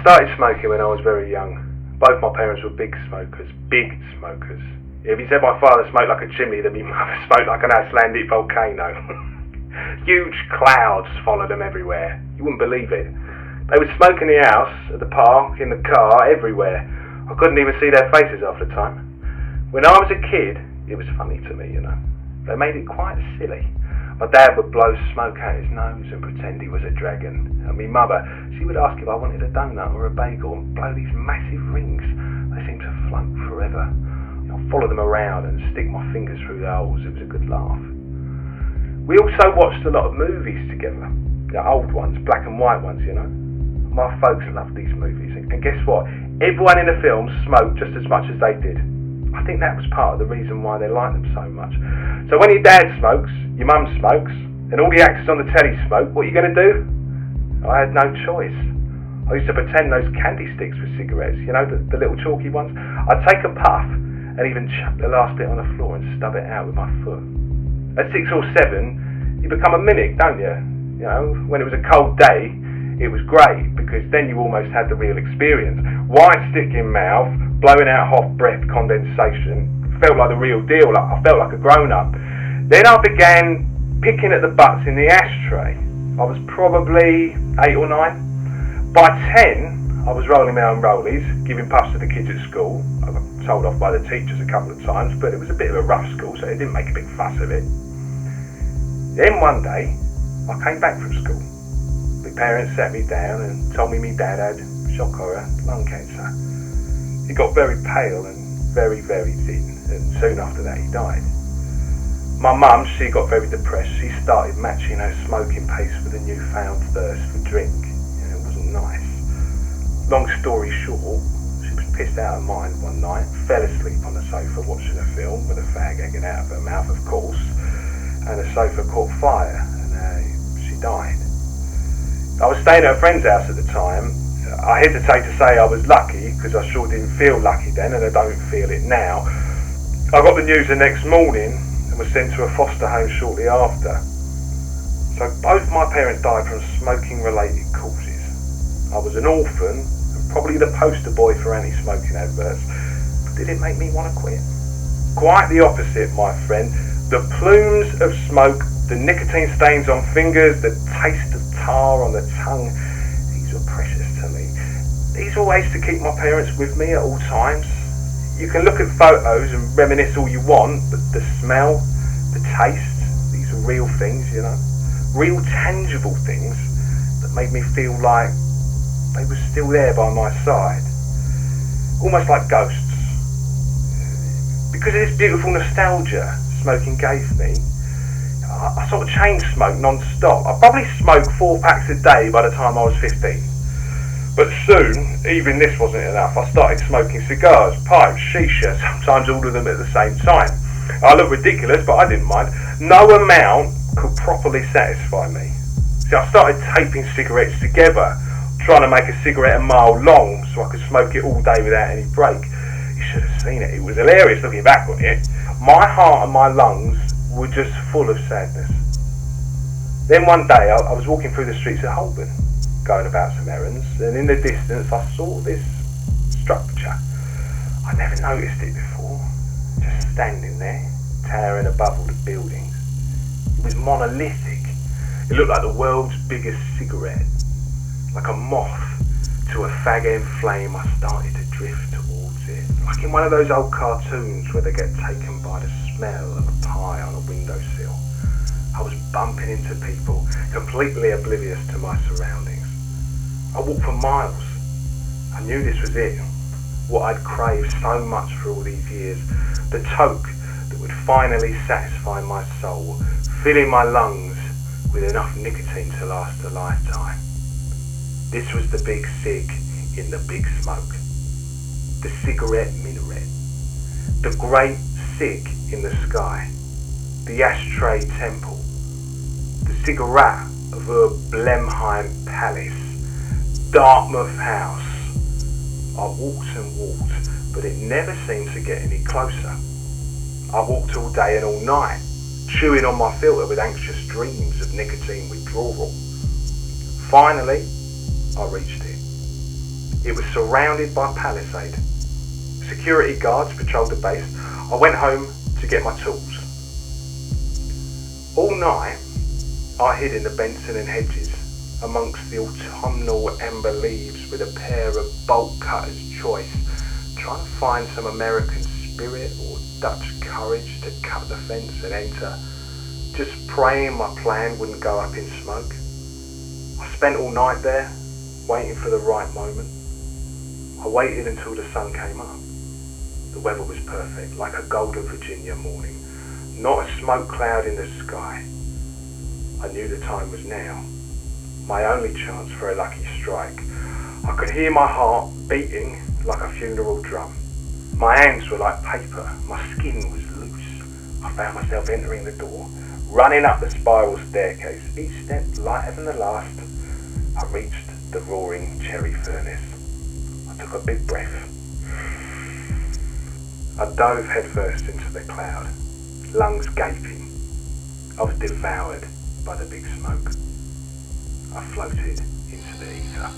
started smoking when I was very young. Both my parents were big smokers. If you said my father smoked like a chimney, then my mother smoked like an Icelandic volcano. Huge clouds followed them everywhere. You wouldn't believe it. They would smoke in the house, at the park, in the car, everywhere. I couldn't even see their faces half the time. When I was a kid, it was funny to me, you know. They made it quite silly. My dad would blow smoke out his nose and pretend he was a dragon. And my mother, she would ask if I wanted a donut or a bagel and blow these massive rings. They seemed to float forever. I'd follow them around and stick my fingers through the holes. It was a good laugh. We also watched a lot of movies together. The old ones, black and white ones, you know. My folks loved these movies. And guess what? Everyone in the films smoked just as much as they did. I think that was part of the reason why they liked them so much. So when your dad smokes, your mum smokes, and all the actors on the telly smoke, what are you going to do? I had no choice. I used to pretend those candy sticks were cigarettes, you know, the little chalky ones. I'd take a puff and even chuck the last bit on the floor and stub it out with my foot. At 6 or 7, you become a mimic, don't you? You know, when it was a cold day, it was great because then you almost had the real experience. White stick in mouth, blowing out hot breath condensation, felt like the real deal. I felt like a grown-up. Then I began picking at the butts in the ashtray. I was probably 8 or 9. By 10, I was rolling my own rollies, giving puffs to the kids at school. I got told off by the teachers a couple of times, but it was a bit of a rough school, so they didn't make a big fuss of it. Then one day, I came back from school. My parents sat me down and told me my dad had shock horror lung cancer. He got very pale and very, very thin, and soon after that he died. My mum, she got very depressed. She started matching her smoking pace with a newfound thirst for drink. It wasn't nice. Long story short, she was pissed out of mind one night, fell asleep on the sofa watching a film with a fag hanging out of her mouth, of course, and the sofa caught fire and she died. I was staying at a friend's house at the time. I hesitate to say I was lucky because I sure didn't feel lucky then and I don't feel it now. I got the news the next morning and was sent to a foster home shortly after. So both my parents died from smoking related causes. I was an orphan and probably the poster boy for anti-smoking adverts. But did it make me want to quit? Quite the opposite, my friend. The plumes of smoke, the nicotine stains on fingers, the taste of tar on the tongue, these were precious to me. These were ways to keep my parents with me at all times. You can look at photos and reminisce all you want, but the smell, the taste, these are real things, you know. Real tangible things that made me feel like they were still there by my side. Almost like ghosts. Because of this beautiful nostalgia smoking gave me, I sort of chain smoked non-stop. I probably smoked 4 packs a day by the time I was 15. But soon, even this wasn't enough. I started smoking cigars, pipes, shisha, sometimes all of them at the same time. I looked ridiculous, but I didn't mind. No amount could properly satisfy me. See, I started taping cigarettes together, trying to make a cigarette a mile long so I could smoke it all day without any break. You should have seen it. It was hilarious looking back on it. My heart and my lungs were just full of sadness. Then one day I was walking through the streets of Holborn, going about some errands, and in the distance I saw this structure. I never noticed it before, just standing there, towering above all the buildings. It was monolithic. It looked like the world's biggest cigarette. Like a moth to a fag-end flame, I started to drift towards it. Like in one of those old cartoons where they get taken by the smell of a pie on a windowsill. I was bumping into people, completely oblivious to my surroundings. I walked for miles. I knew this was it. What I'd craved so much for all these years. The toke that would finally satisfy my soul, filling my lungs with enough nicotine to last a lifetime. This was the big cig in the big smoke. The cigarette minaret. The great cig in the sky. The ashtray temple. The cigarette of her Blenheim Palace. Dartmouth House. I walked and walked, but it never seemed to get any closer. I walked all day and all night, chewing on my filter with anxious dreams of nicotine withdrawal. Finally, I reached it. It was surrounded by palisade. Security guards patrolled the base. I went home to get my tools. All night, I hid in the Benson and hedges amongst the autumnal amber leaves with a pair of bolt cutters choice, trying to find some American spirit or Dutch courage to cut the fence and enter, just praying my plan wouldn't go up in smoke. I spent all night there, waiting for the right moment. I waited until the sun came up. The weather was perfect, like a golden Virginia morning. Not a smoke cloud in the sky. I knew the time was now. My only chance for a lucky strike. I could hear my heart beating like a funeral drum. My hands were like paper. My skin was loose. I found myself entering the door, running up the spiral staircase, each step lighter than the last. I reached the roaring cherry furnace. I took a big breath. I dove headfirst into the cloud, lungs gaping. I was devoured by the big smoke. I floated into the ether.